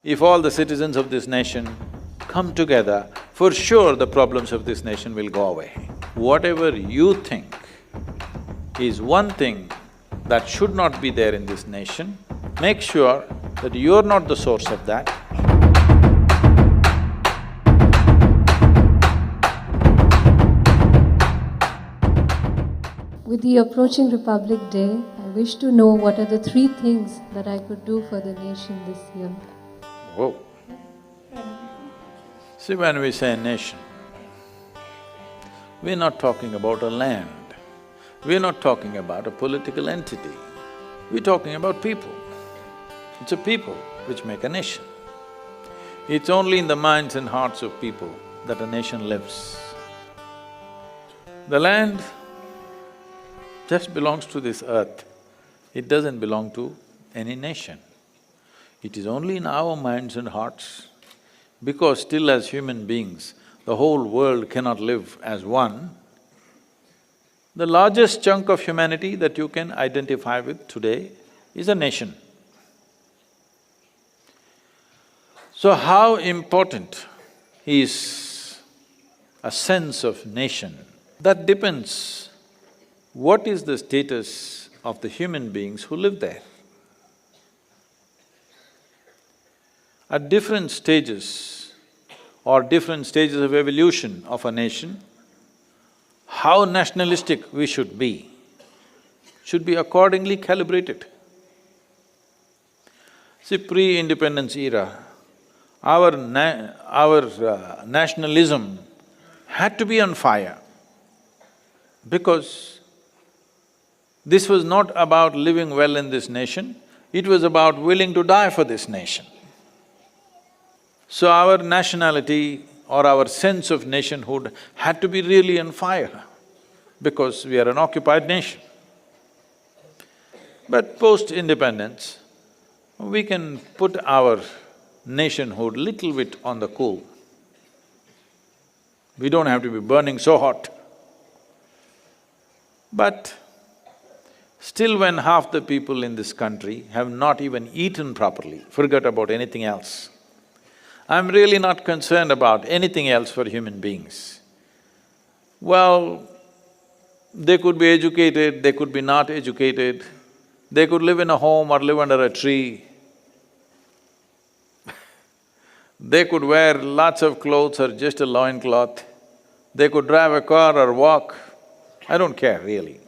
If all the citizens of this nation come together, for sure the problems of this nation will go away. Whatever you think is one thing that should not be there in this nation, make sure that you're not the source of that. With the approaching Republic Day, I wish to know what are the 3 things that I could do for the nation this year. Whoa! See, when we say nation, we're not talking about a land, we're not talking about a political entity, we're talking about people. It's a people which make a nation. It's only in the minds and hearts of people that a nation lives. The land just belongs to this earth, it doesn't belong to any nation. It is only in our minds and hearts, because still as human beings, the whole world cannot live as one. The largest chunk of humanity that you can identify with today is a nation. So how important is a sense of nation? That depends what is the status of the human beings who live there. At different stages or different stages of evolution of a nation, how nationalistic we should be accordingly calibrated. See, pre-independence era, our nationalism had to be on fire because this was not about living well in this nation, it was about willing to die for this nation. So our nationality or our sense of nationhood had to be really on fire because we are an occupied nation. But post-independence, we can put our nationhood little bit on the cool. We don't have to be burning so hot. But still when half the people in this country have not even eaten properly, forget about anything else, I'm really not concerned about anything else for human beings. Well, they could be educated, they could be not educated, they could live in a home or live under a tree. They could wear lots of clothes or just a loincloth. They could drive a car or walk. I don't care really.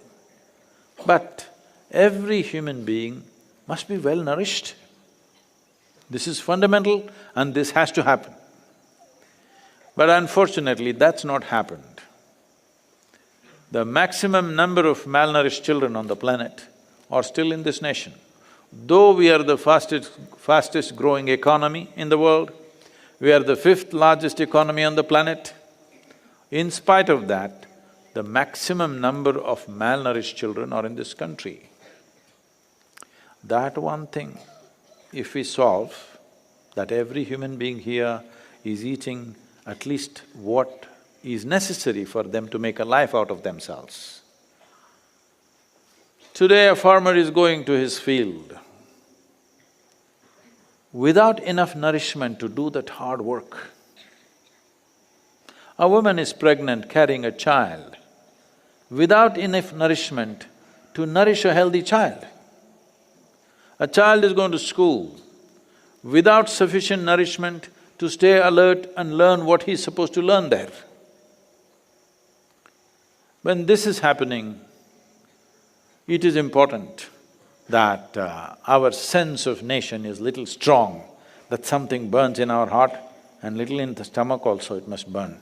But every human being must be well nourished. This is fundamental and this has to happen. But unfortunately, that's not happened. The maximum number of malnourished children on the planet are still in this nation. Though we are the fastest growing economy in the world, we are the 5th largest economy on the planet, in spite of that, the maximum number of malnourished children are in this country. That one thing, if we solve, that every human being here is eating at least what is necessary for them to make a life out of themselves. Today a farmer is going to his field without enough nourishment to do that hard work. A woman is pregnant carrying a child without enough nourishment to nourish a healthy child. A child is going to school without sufficient nourishment to stay alert and learn what he's supposed to learn there. When this is happening, it is important that our sense of nation is little strong, that something burns in our heart and little in the stomach also it must burn.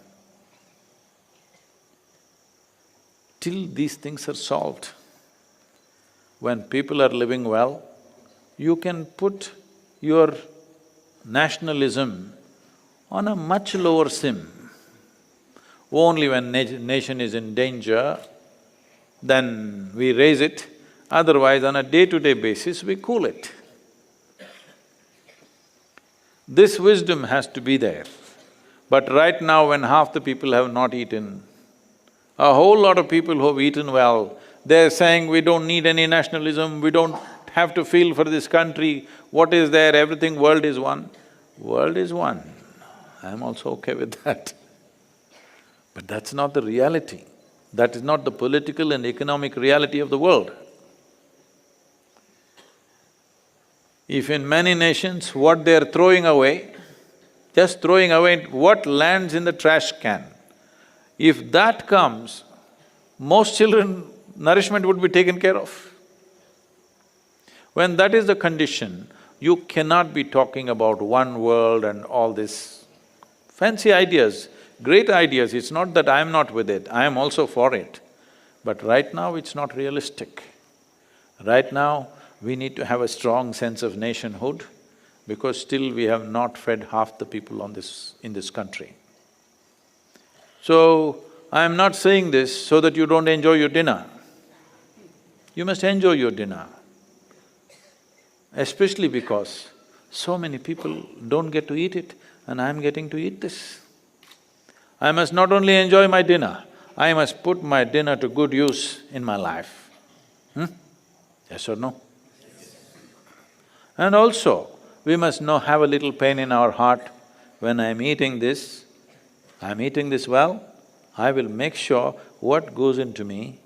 Till these things are solved, when people are living well, you can put your nationalism on a much lower sim. Only when nation is in danger, then we raise it, otherwise on a day-to-day basis we cool it. This wisdom has to be there. But right now when half the people have not eaten, a whole lot of people who have eaten well, they're saying we don't need any nationalism, we don't have to feel for this country, what is there, everything world is one. World is one, I'm also okay with that. But that's not the reality. That is not the political and economic reality of the world. If in many nations what they're throwing away, just throwing away what lands in the trash can, if that comes, most children, nourishment would be taken care of. When that is the condition, you cannot be talking about one world and all this fancy ideas, great ideas. It's not that I'm not with it, I am also for it. But right now it's not realistic. Right now, we need to have a strong sense of nationhood because still we have not fed half the people in this country. So, I am not saying this so that you don't enjoy your dinner. You must enjoy your dinner, especially because so many people don't get to eat it and I am getting to eat this. I must not only enjoy my dinner, I must put my dinner to good use in my life. Yes or no? And also, we must have a little pain in our heart, when I'm eating this well, I will make sure what goes into me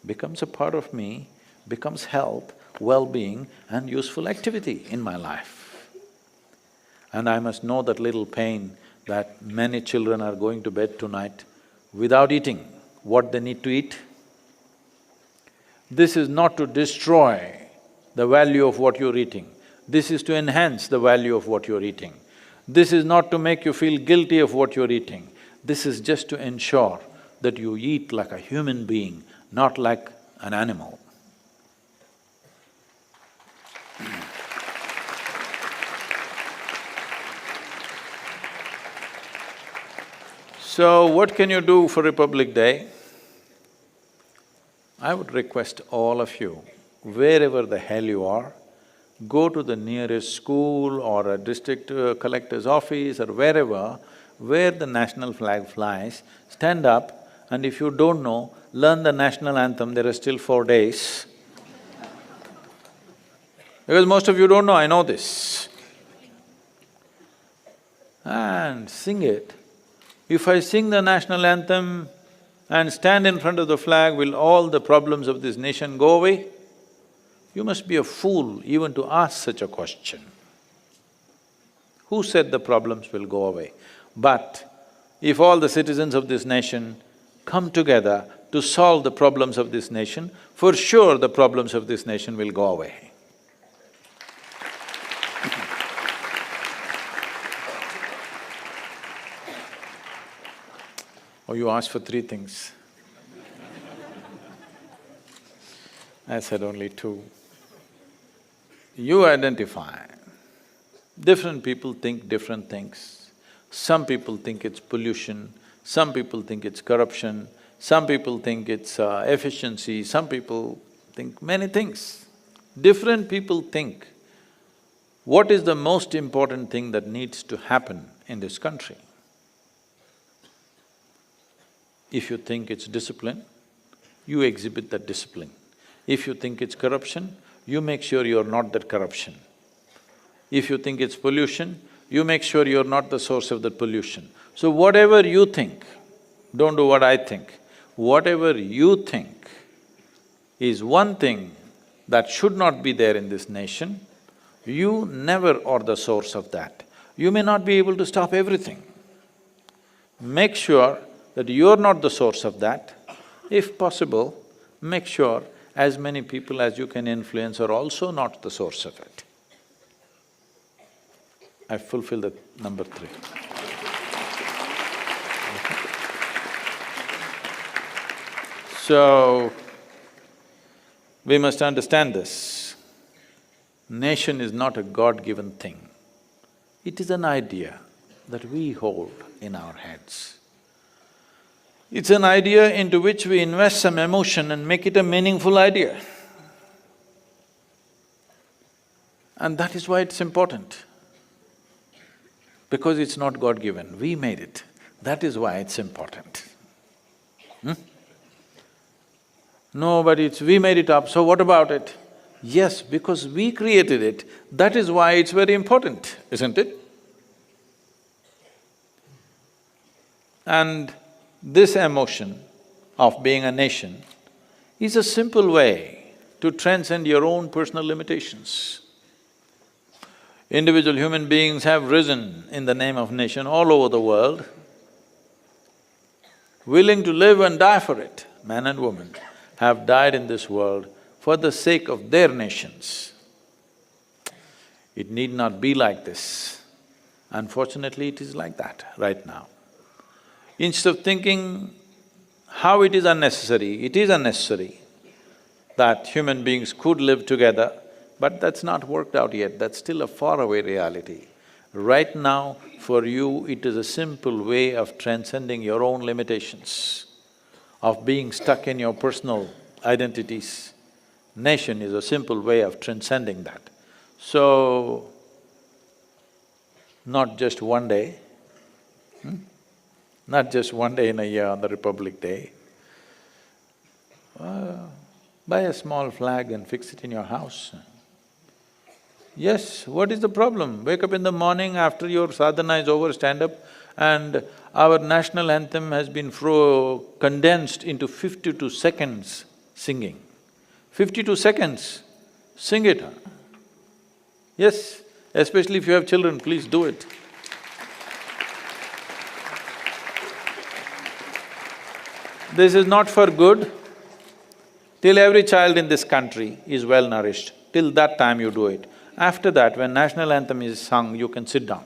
becomes a part of me, becomes health, well-being and useful activity in my life. And I must know that little pain that many children are going to bed tonight without eating what they need to eat. This is not to destroy the value of what you're eating, this is to enhance the value of what you're eating. This is not to make you feel guilty of what you're eating, this is just to ensure that you eat like a human being, not like an animal. So, what can you do for Republic Day? I would request all of you, wherever the hell you are, go to the nearest school or a district collector's office or wherever, where the national flag flies, stand up and if you don't know, learn the national anthem, there are still 4 days. Because most of you don't know, I know this. And sing it. If I sing the national anthem and stand in front of the flag, will all the problems of this nation go away? You must be a fool even to ask such a question. Who said the problems will go away? But if all the citizens of this nation come together to solve the problems of this nation, for sure the problems of this nation will go away. Oh, you asked for 3 things. I said only 2. You identify. Different people think different things. Some people think it's pollution, some people think it's corruption, some people think it's efficiency, some people think many things. Different people think. What is the most important thing that needs to happen in this country? If you think it's discipline, you exhibit that discipline. If you think it's corruption, you make sure you're not that corruption. If you think it's pollution, you make sure you're not the source of that pollution. So whatever you think, don't do what I think, whatever you think is one thing that should not be there in this nation, you never are the source of that. You may not be able to stop everything. Make sure that you're not the source of that. If possible, make sure as many people as you can influence are also not the source of it. I fulfill the number 3. So, we must understand this. Nation is not a God-given thing. It is an idea that we hold in our heads. It's an idea into which we invest some emotion and make it a meaningful idea. And that is why it's important. Because it's not God-given, we made it. That is why it's important. No, but we made it up, so what about it? Yes, because we created it, that is why it's very important, isn't it? And this emotion of being a nation is a simple way to transcend your own personal limitations. Individual human beings have risen in the name of nation all over the world, willing to live and die for it. Men and women have died in this world for the sake of their nations. It need not be like this. Unfortunately, it is like that right now. Instead of thinking how it is unnecessary that human beings could live together, but that's not worked out yet, that's still a faraway reality. Right now, for you, it is a simple way of transcending your own limitations, of being stuck in your personal identities. Nation is a simple way of transcending that. So, not just one day, not just one day in a year on the Republic Day. Buy a small flag and fix it in your house. Yes, what is the problem? Wake up in the morning after your sadhana is over, stand up, and our national anthem has been condensed into 52 seconds singing. 52 seconds, sing it. Yes, especially if you have children, please do it. This is not for good. Till every child in this country is well nourished, till that time you do it. After that, when national anthem is sung, you can sit down.